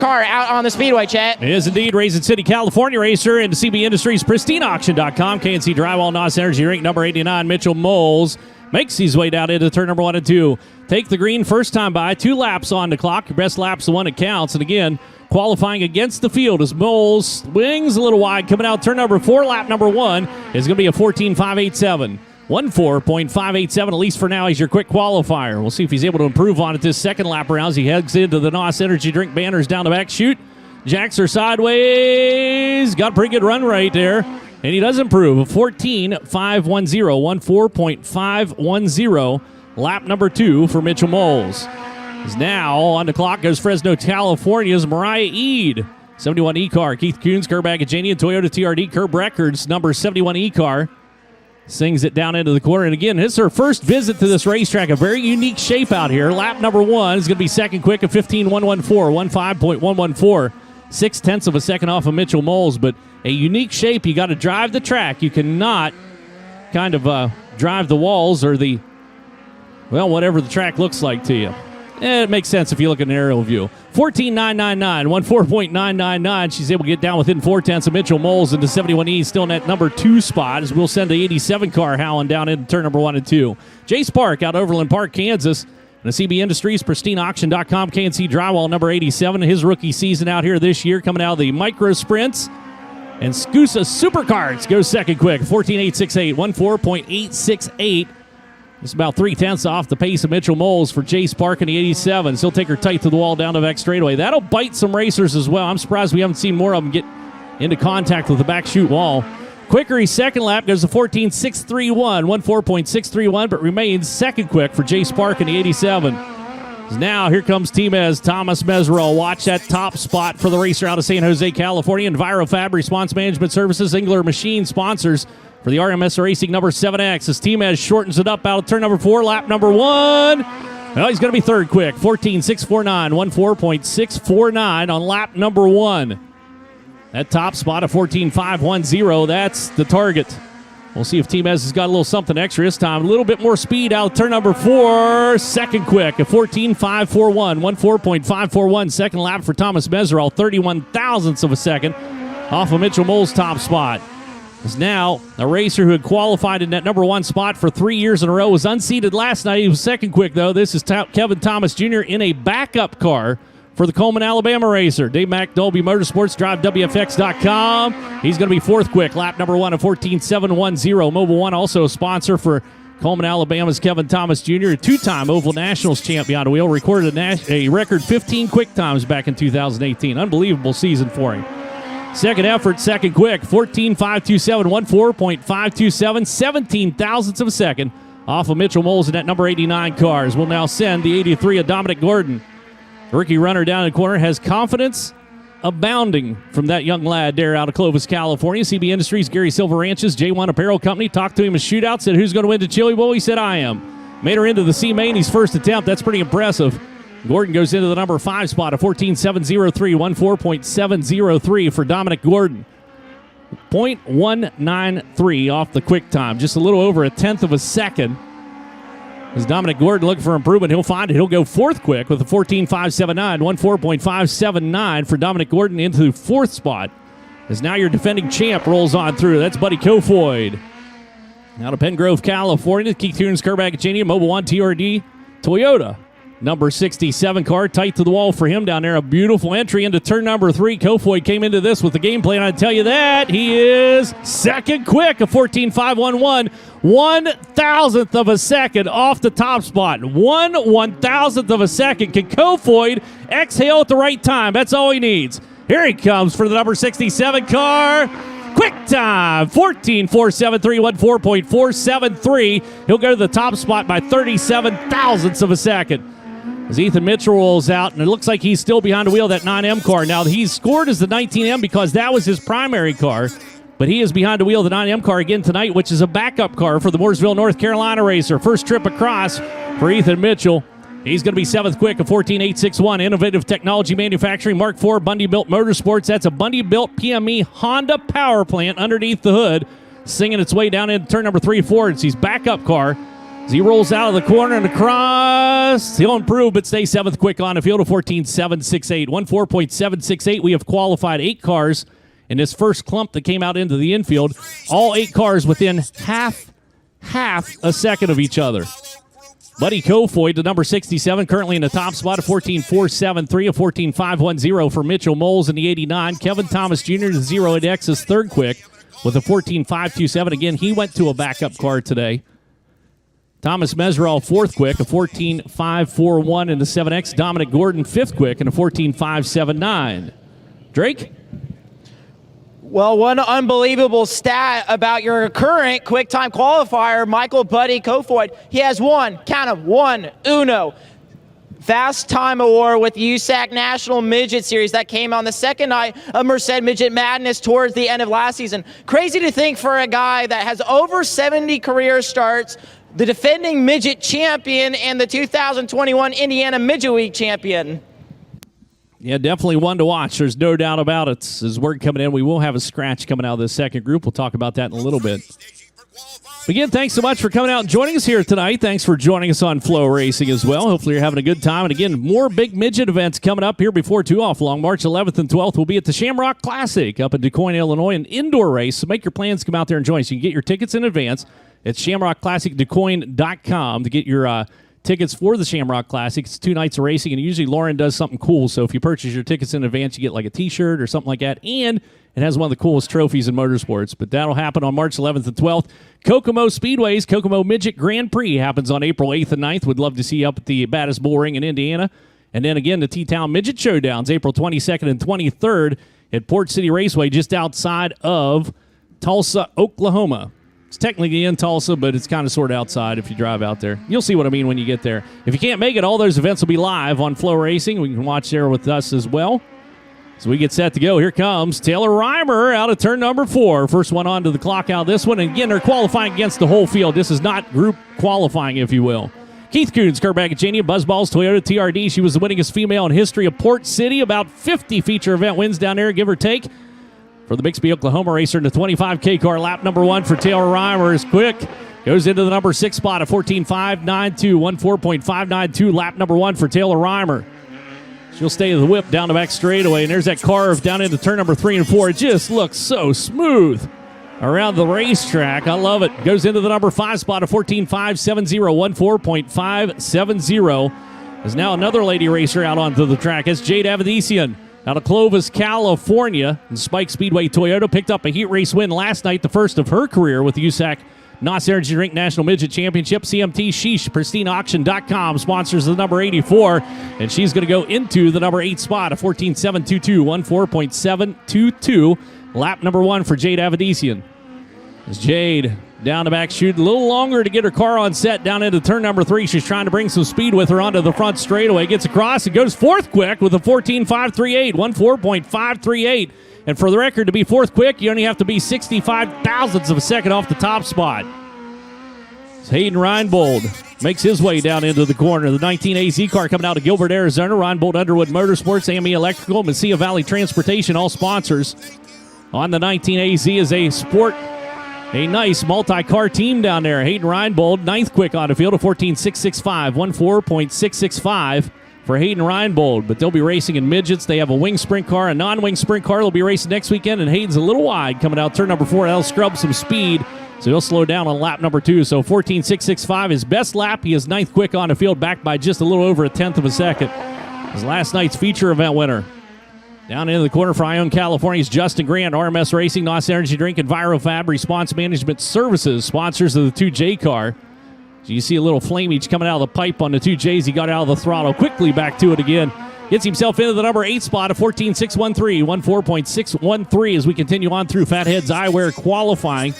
car out on the speedway, Chet. It is indeed Raisin City, California racer into CB Industries, PristineAuction.com. KNC Drywall, NOS Energy Rink, number 89, Mitchell Moles makes his way down into turn number 1 and 2. Take the green first time by, 2 laps on the clock. Your best lap's the one that counts. And again, qualifying against the field as Moles swings a little wide. Coming out turn number 4, lap number 1 is going to be a 14.587. 14.587, at least for now. He's your quick qualifier. We'll see if he's able to improve on it this second lap around as he heads into the NOS Energy Drink banners down the back chute. Jacks are sideways. Got a pretty good run right there. And he does improve. 14.510. 14.510. Lap number 2 for Mitchell Moles. Is now on the clock goes Fresno, California's MARIAH Eid. 71 E-Car. Keith Coons, Kerbagajanian, Toyota TRD, Curb Records, number 71 E-Car. Sings it down into the corner. And again, this is her first visit to this racetrack. A very unique shape out here. Lap number 1 is going to be second quick at 15.114. 15.114. 0.6 of a second off of Mitchell Moles. But a unique shape. You got to drive the track. You cannot kind of drive the walls or the, well, whatever the track looks like to you. It makes sense if you look at an aerial view. 14.999, 14.999. She's able to get down within 0.4 of Mitchell Moles into 71E, still in that number 2 spot, as we'll send the 87 car howling down into turn number 1 and 2. JACE Park out Overland Park, Kansas. And the CB Industries, PristineAuction.com, KNC Drywall, number 87. His rookie season out here this year, coming out of the Micro Sprints. And Scusa Supercarts goes second quick, 14.868, 14.868. It's about 0.3 off the pace of Mitchell Moles for JACE Park in the 87. So he'll take her tight to the wall down the back straightaway. That'll bite some racers as well. I'm surprised we haven't seen more of them get into contact with the back chute wall. Quickery's second lap goes to 14.631, 14.631, but remains second quick for JACE Park in the 87. Now here comes Team Thomas MESERAULL. Watch that top spot for the racer out of San Jose, California. EnviroFab Response Management Services, Engler Machine sponsors for the RMS Racing number 7X. As Team shortens it up out of turn number 4, lap number 1. Well, he's going to be third quick. 14.649, 14.649 on lap number 1. That top spot of 14.510, that's the target. We'll see if Team has got a little something extra this time. A little bit more speed out of turn number 4. Second quick at 14.541, 14.541. Second lap for Thomas MESERAULL, 31 thousandths of a second off of Mitchell Moles' top spot. Is now a racer who had qualified in that number 1 spot for 3 years in a row. Was unseated last night. He was second quick, though. This is Kevin Thomas Jr. in a backup car for the Coleman, Alabama racer. Dave McDolby Motorsports, DriveWFX.com. He's going to be fourth quick. Lap number 1 of 14.710. Mobile One, also a sponsor for Coleman, Alabama's Kevin Thomas Jr., a 2-time Oval Nationals champ behind the wheel. Recorded a record 15 quick times back in 2018. Unbelievable season for him. Second effort, second quick, 14.527, 14.527, 17 thousandths of a second off of Mitchell Moles in that number 89 cars. We'll now send the 83 of Dominic Gordon. The rookie runner down in the corner has confidence abounding from that young lad there out of Clovis, California. CB Industries, Gary Silver Ranches, J1 Apparel Company. Talked to him in shootout, said, who's going to win the Chili Bowl? He said, I am. Made her into the C-Main his first attempt. That's pretty impressive. Gordon goes into the number 5 spot of 14.703, 14.703 for Dominic Gordon. 0.193 off the quick time, just a little over 1/10 of a second. As Dominic Gordon looking for improvement, he'll find it. He'll go fourth quick with a 14.579, 14.579 for Dominic Gordon into the 4th spot. As now your defending champ rolls on through. That's Buddy KOFOID. Now to Pen Grove, California. Keith Tunes, Kerbagajanian, Mobile One, TRD, Toyota. Number 67 car, tight to the wall for him down there. A beautiful entry into turn number 3. KOFOID came into this with the game plan. I tell you that. He is second quick, a 14.511. 1,000th of a second off the top spot. 1/1,000th of a second. Can KOFOID exhale at the right time? That's all he needs. Here he comes for the number 67 car. Quick time, 14.473, 14.473. He'll go to the top spot by 37 thousandths of a second. As Ethan Mitchell rolls out, and it looks like he's still behind the wheel of that 9M car. Now, he's scored as the 19M because that was his primary car, but he is behind the wheel of the 9M car again tonight, which is a backup car for the Mooresville, North Carolina racer. First trip across for Ethan Mitchell. He's going to be 7th quick at 14.861. Innovative Technology Manufacturing, Mark IV, Bundy Built Motorsports. That's a Bundy Built PME Honda power plant underneath the hood, singing its way down into turn number 3 4. It's his backup car As he rolls out of the corner and across, he'll improve, but stay 7th quick on the field of 14.768. 14.768. We have qualified 8 cars in this first clump that came out into the infield. All 8 cars within half a second of each other. Buddy KOFOID, the number 67, currently in the top spot of 14.473, a 14.510 for Mitchell Moles in the 89. Kevin Thomas Jr., the 0 at X, is 3rd quick with a 14.527. Again, he went to a backup car today. Thomas MESERAULL, 4th quick, a 14.541 in the 7X. Dominic Gordon, 5th quick, and a 14.579. Drake? Well, one unbelievable stat about your current quick-time qualifier, Michael Buddy KOFOID. He has uno, Fast Time Award with the USAC National Midget Series that came on the second night of Merced Midget Madness towards the end of last season. Crazy to think for a guy that has over 70 career starts, the defending midget champion and the 2021 Indiana Midget Week champion. Yeah, definitely one to watch. There's no doubt about it. As word coming in, we will have a scratch coming out of this second group. We'll talk about that in a little bit. Again, thanks so much for coming out and joining us here tonight. Thanks for joining us on Flow Racing as well. Hopefully you're having a good time. And again, more big midget events coming up here before too long. March 11th and 12th will be at the Shamrock Classic up in DuQuoin, Illinois, an indoor race. So make your plans, come out there and join us. You can get your tickets in advance. It's shamrockclassicduquoin.com to get your tickets for the Shamrock Classic. It's 2 nights of racing, and usually Lauren does something cool. So if you purchase your tickets in advance, you get like a T-shirt or something like that. And it has one of the coolest trophies in motorsports. But that'll happen on March 11th and 12th. Kokomo Speedway's Kokomo Midget Grand Prix happens on April 8th and 9th. Would love to see you up at the Baddest Bull Ring in Indiana. And then again, the T-Town Midget Showdowns, April 22nd and 23rd at Port City Raceway, just outside of Tulsa, Oklahoma. It's technically in Tulsa, but it's kind of sort of outside if you drive out there. You'll see what I mean when you get there. If you can't make it, all those events will be live on Flow Racing. We can watch there with us as well. So we get set to go. Here comes Taylor REIMER out of turn number 4. First one onto the clock out of this one. And again, they're qualifying against the whole field. This is not group qualifying, if you will. Keith Coons, Kerr-Baggett, Buzzballs, Toyota TRD. She was the winningest female in history of Port City. About 50 feature event wins down there, give or take. For the Bixby, Oklahoma racer in the 25K car, lap number 1 for Taylor REIMER is quick. Goes into the number 6 spot, a 14.592, 14.592, lap number 1 for Taylor REIMER. She'll stay the whip down the back straightaway, and there's that carve down into turn number 3 and 4. It just looks so smooth around the racetrack. I love it. Goes into the number 5 spot, a 14.570, 14.570. There's now another lady racer out onto the track. It's Jade AVEDISIAN out of Clovis, California. And Spike Speedway Toyota picked up a heat race win last night, the first of her career with the USAC NOS Energy Drink National Midget Championship. CMT Sheesh, PristineAuction.com sponsors the number 84, and she's going to go into the number 8 spot, a 14.722, 14.722, lap number 1 for Jade AVEDISIAN. As Jade down the back chute, a little longer to get her car on set down into turn number 3. She's trying to bring some speed with her onto the front straightaway. Gets across and goes 4th quick with a 14.538, 14.538. And for the record, to be 4th quick, you only have to be 65 thousandths of a second off the top spot. As Hayden REINBOLD makes his way down into the corner. The 19 AZ car coming out of Gilbert, Arizona. REINBOLD Underwood Motorsports, AME Electrical, Mesilla Valley Transportation, all sponsors. On the 19 AZ is a nice multi-car team down there. Hayden REINBOLD, 9th quick on the field, a 14.665, 14.665 for Hayden REINBOLD. But they'll be racing in midgets. They have a wing sprint car, a non-wing sprint car. They'll be racing next weekend, and Hayden's a little wide coming out turn number 4. That'll scrub some speed, so he'll slow down on lap number 2. So 14.665, his best lap. He is 9th quick on the field, back by just a little over a tenth of a second. His last night's feature event winner. Down into the corner for Ione, California's Justin Grant, RMS Racing, NOS Energy Drink, EnviroFab, Response Management Services, sponsors of the 2J car. So you see a little flameage coming out of the pipe on the 2Js. He got out of the throttle, quickly back to it again. Gets himself into the number 8 spot, a 14.613, 14.613 as we continue on through Fatheads Eyewear qualifying.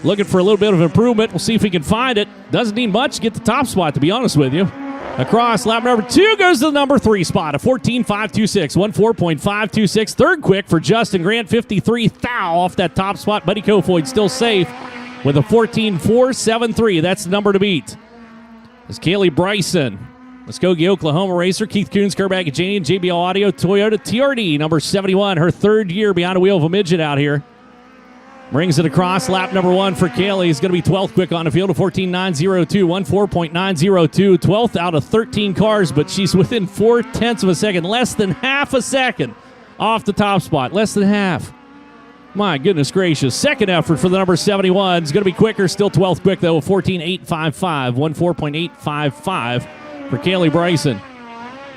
Looking for a little bit of improvement. We'll see if we can find it. Doesn't need much to get the top spot, to be honest with you. Across, lap number 2 goes to the number 3 spot, a 14.526, 14.526. 3rd quick for Justin Grant, 53 thou off that top spot. Buddy KOFOID still safe with a 14.473. That's the number to beat. It's KAYLEE BRYSON. Muskogee, Oklahoma racer. Keith Coons, Kerr-Baggett, JBL Audio, Toyota TRD, number 71. Her 3rd year behind the wheel of a midget out here. Brings it across. Lap number 1 for KAYLEE. He's going to be 12th quick on the field, a 14.902, 14.902. 12th out of 13 cars, but she's within 0.4 of a second, less than half a second off the top spot. Less than half. My goodness gracious. Second effort for the number 71. It's going to be quicker. Still 12th quick, though, a 14.855, 14.855 for KAYLEE Bryson.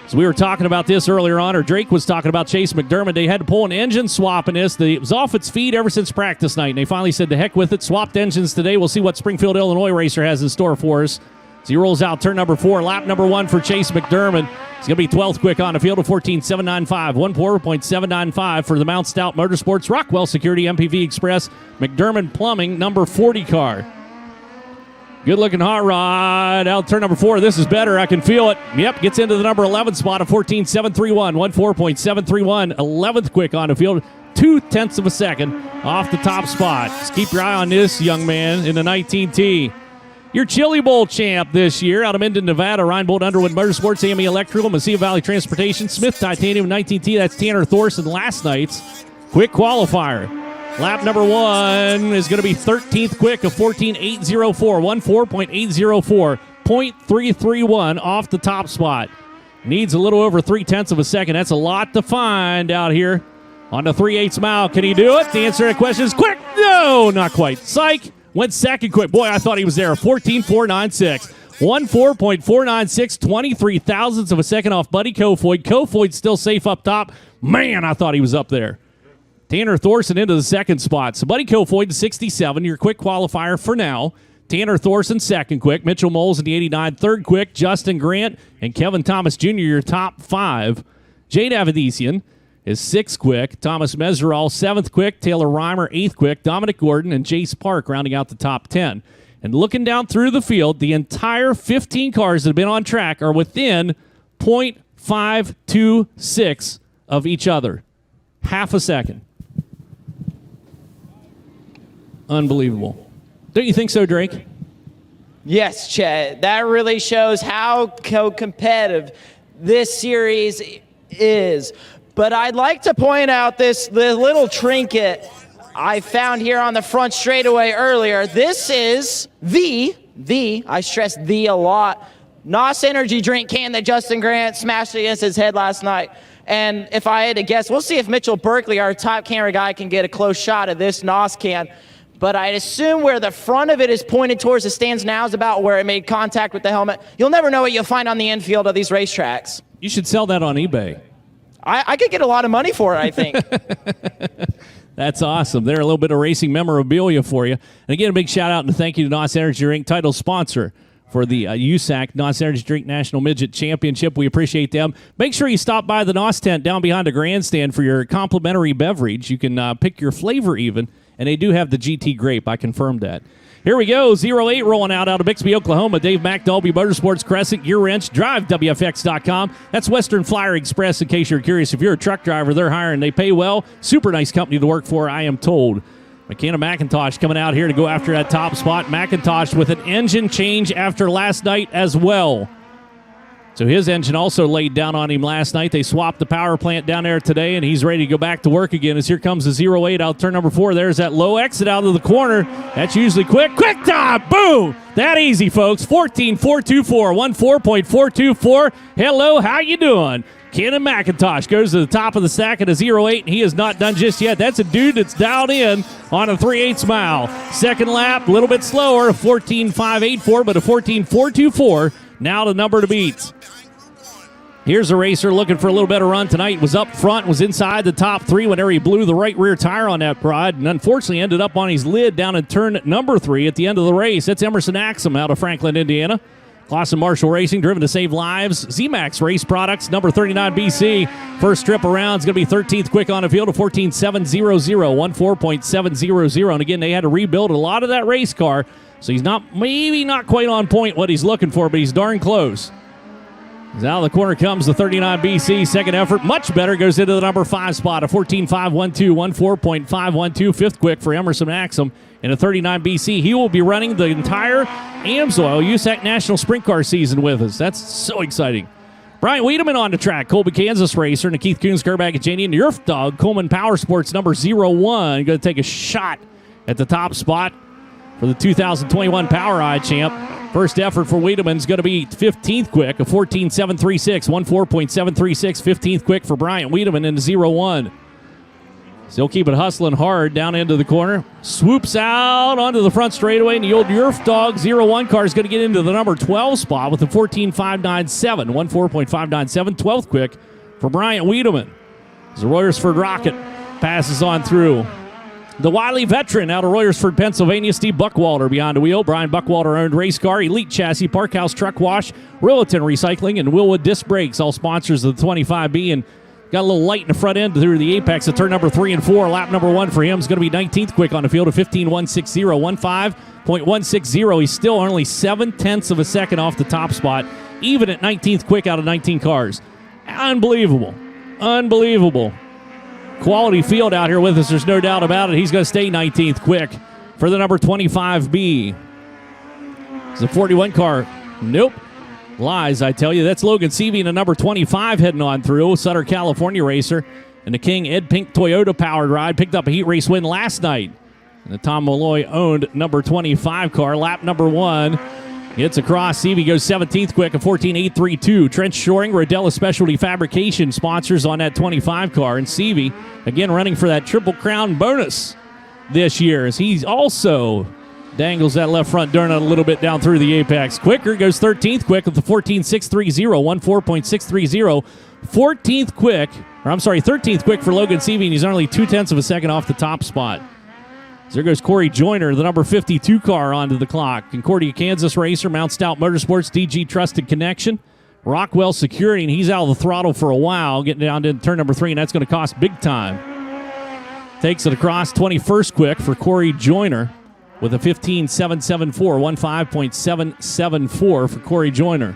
So we were talking about this earlier on, or Drake was talking about Chase McDermott. They had to pull an engine swap in this. It was off its feet ever since practice night, and they finally said, to heck with it, swapped engines today. We'll see what Springfield, Illinois racer has in store for us. So he rolls out turn number 4, lap number 1 for Chase McDermott. He's going to be 12th quick on the field of 14.795, 14.795 for the Mount Stout Motorsports, Rockwell Security, MPV Express, McDermott Plumbing, number 40 car. Good-looking hot rod. Out turn number 4. This is better. I can feel it. Yep, gets into the number 11 spot of 14.731. 14.731. 11th quick on the field. 0.2 of a second off the top spot. Just keep your eye on this young man in the 19T. Your Chili Bowl champ this year out of Minden, Nevada. REINBOLD, Underwood Motorsports, AME Electrical, Mesilla Valley Transportation, Smith Titanium 19T. That's Tanner Thorson, last night's quick qualifier. Lap number 1 is going to be 13th quick of 14.804, 14.804, 0.331 off the top spot. Needs a little over 0.3 of a second. That's a lot to find out here on the 3/8 mile. Can he do it? The answer to that question is quick. No, not quite. Psych. Went second quick. Boy, I thought he was there. 14.496. 14.496, 23 thousandths of a second off Buddy KOFOID. KOFOID's still safe up top. Man, I thought he was up there. Tanner Thorson into the second spot. So Buddy KOFOID, 67, your quick qualifier for now. Tanner Thorson, second quick. Mitchell Moles in the 89, third quick. Justin Grant and Kevin Thomas Jr., your top 5. Jade AVEDISIAN is 6th quick. Thomas MESERAULL, 7th quick. Taylor REIMER, 8th quick. Dominic Gordon and JACE Park rounding out the top 10. And looking down through the field, the entire 15 cars that have been on track are within 0.526 of each other. Half a second. Unbelievable. Don't you think so, Drake? Yes, Chet. That really shows how competitive this series is. But I'd like to point out the little trinket I found here on the front straightaway earlier. This is I stress the a lot, NOS energy drink can that Justin Grant smashed against his head last night. And if I had to guess, we'll see if Mitchell Berkeley, our top camera guy, can get a close shot of this NOS can. But I'd assume where the front of it is pointed towards the stands now is about where it made contact with the helmet. You'll never know what you'll find on the infield of these racetracks. You should sell that on eBay. I could get a lot of money for it, I think. That's awesome. There, a little bit of racing memorabilia for you. And again, a big shout out and thank you to NOS Energy Drink, title sponsor for the USAC NOS Energy Drink National Midget Championship. We appreciate them. Make sure you stop by the NOS tent down behind the grandstand for your complimentary beverage. You can pick your flavor even, and they do have the GT Grape. I confirmed that. Here we go, 08 rolling out of Bixby, Oklahoma. Dave McDolby Motorsports, Crescent, Gear Wrench, DriveWFX.com. That's Western Flyer Express, in case you're curious. If you're a truck driver, they're hiring. They pay well. Super nice company to work for, I am told. McKenna McIntosh coming out here to go after that top spot. McIntosh with an engine change after last night as well. So his engine also laid down on him last night. They swapped the power plant down there today, and he's ready to go back to work again as here comes the 08 out turn number 4. There's that low exit out of the corner. That's usually quick. Quick top! Boom! That easy, folks. 14.424, 14.424. Hello, how you doing? Kenan McIntosh goes to the top of the stack at a 08, and he is not done just yet. That's a dude that's dialed in on a 3/8 mile. Second lap, a little bit slower, a 14.584, but a 14.424. Now the number to beat. Here's a racer looking for a little better run tonight. Was up front, was inside the top 3 whenever he blew the right rear tire on that ride, and unfortunately ended up on his lid down in turn number 3 at the end of the race. That's Emerson AXSOM out of Franklin, Indiana. Clausen Marshall Racing, driven to save lives. ZMAX Race Products, number 39 BC. First trip around is going to be 13th quick on the field of 14.700, 14.700. And again, they had to rebuild a lot of that race car, so he's maybe not quite on point what he's looking for, but he's darn close. As out of the corner comes the 39 BC. Second effort, much better, goes into the number 5 spot, a 14.512, 14.512. Fifth quick for Emerson AXSOM in a 39 BC. He will be running the entire AMSOIL USAC National Sprint Car season with us. That's so exciting. Brian Wiedemann on the track, Colby, Kansas racer, and a Keith Coons, Kerback, and Janie, and the Earth Dog, Coleman Power Sports, number 01. Going to take a shot at the top spot for the 2021 Power Eye champ. First effort for Weideman is going to be 15th quick, a 14.736, 14.736, 15th quick for Bryant Weideman in 0-1. Still keep it hustling hard down into the corner. Swoops out onto the front straightaway, and the old Yerf Dog 0-1 car is going to get into the number 12 spot with a 14.597, 14.597, 12th quick for Bryant Weideman. As the Royersford Rocket passes on through. The wily veteran out of Royersford, Pennsylvania, Steve Buckwalter behind the wheel. Brian Buckwalter-owned race car, Elite Chassis, Parkhouse Truck Wash, Rillaton Recycling, and Willwood Disc Brakes, all sponsors of the 25B. And got a little light in the front end through the apex of turn number 3 and 4. Lap number 1 for him is going to be 19th quick on the field of 15.160, 15.160. He's still only 7/10 of a second off the top spot, even at 19th quick out of 19 cars. Unbelievable. Unbelievable. Quality field out here with us, there's no doubt about it. He's going to stay 19th quick for the number 25B. It's a 41 car. Nope. Lies, I tell you. That's Logan Seavey in the number 25 heading on through. Sutter, California racer. And the King Ed Pink Toyota powered ride. Picked up a heat race win last night. And the Tom Malloy owned number 25 car. Lap number 1. Gets across. Seavey goes 17th quick, a 14.832. Trench Shoring, Rodella Specialty Fabrication sponsors on that 25 car. And Seavey, again, running for that Triple Crown bonus this year, as he's also dangles that left front donut a little bit down through the apex. Quicker goes 13th quick with the 14.630, 14.630. 14th quick, or I'm sorry, 13th quick for Logan Seavey, and he's only 0.2 of a second off the top spot. So there goes Corey Joyner, the number 52 car, onto the clock. Concordia, Kansas racer, Mount Stout Motorsports, DG Trusted Connection, Rockwell Security, and he's out of the throttle for a while, getting down to turn number 3, and that's going to cost big time. Takes it across 21st quick for Corey Joyner with a 15.774, 15.774 for Corey Joyner.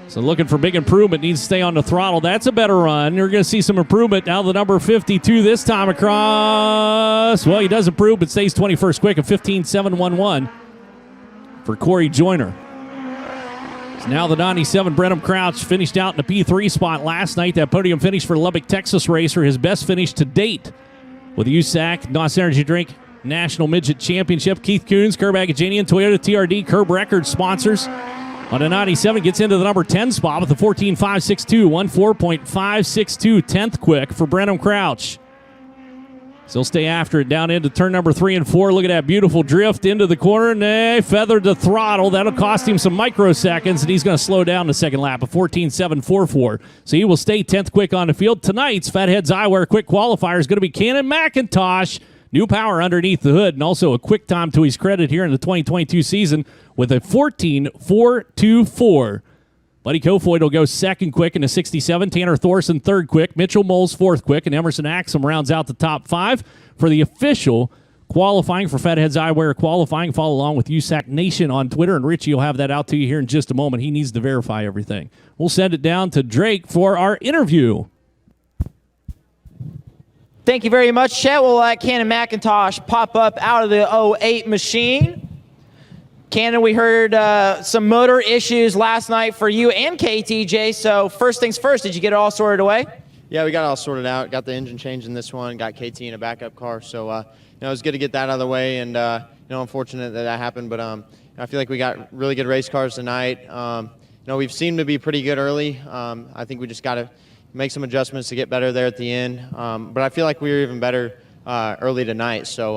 So looking for big improvement, needs to stay on the throttle. That's a better run. You're going to see some improvement. Now the number 52 this time across. Well, he does improve, but stays 21st quick at 15.711 for Corey Joyner. So now the 97 Brenham Crouch finished out in the P3 spot last night. That podium finish for Lubbock, Texas racer, his best finish to date with the USAC NOS Energy Drink National Midget Championship. Keith Coons, Curb Agajanian, Toyota TRD, Curb Records sponsors. On a 97, gets into the number 10 spot with a 14.562, 14.562, 10th quick for Brenham Crouch. Still stay after it down into turn number 3 and 4. Look at that beautiful drift into the corner, and they feathered the throttle. That'll cost him some microseconds, and he's going to slow down the second lap, a 14.744. So he will stay 10th quick on the field. Tonight's Fatheads Eyewear quick qualifier is going to be Cannon McIntosh. New power underneath the hood, and also a quick time to his credit here in the 2022 season with a 14.424. Buddy KOFOID will go second quick in the 67. Tanner Thorson third quick. Mitchell Moles fourth quick. And Emerson AXSOM rounds out the top 5 for the official qualifying for Fatheads Eyewear qualifying. Follow along with USAC Nation on Twitter, and Richie will have that out to you here in just a moment. He needs to verify everything. We'll send it down to Drake for our interview. Thank you very much, Chet. We'll let Cannon McIntosh pop up out of the 08 machine. Cannon, we heard some motor issues last night for you and KTJ, so first things first, did you get it all sorted away? Yeah, we got it all sorted out. Got the engine changed in this one, got KT in a backup car, so it was good to get that out of the way, and unfortunate that happened, but I feel like we got really good race cars tonight. We've seemed to be pretty good early. I think we just got to make some adjustments to get better there at the end. But I feel like we were even better early tonight. So,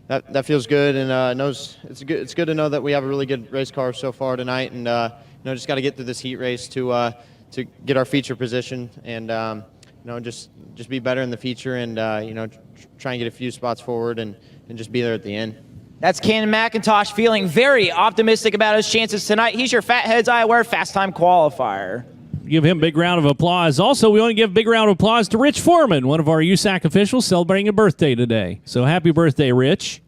that feels good. And it's good to know that we have a really good race car so far tonight. And, just got to get through this heat race to get our feature position and, just be better in the feature and, try and get a few spots forward and just be there at the end. That's Cannon McIntosh feeling very optimistic about his chances tonight. He's your Fatheads Eyewear Fast Time Qualifier. Give him a big round of applause. Also, we want to give a big round of applause to Rich Foreman, one of our USAC officials celebrating a birthday today. So happy birthday, Rich.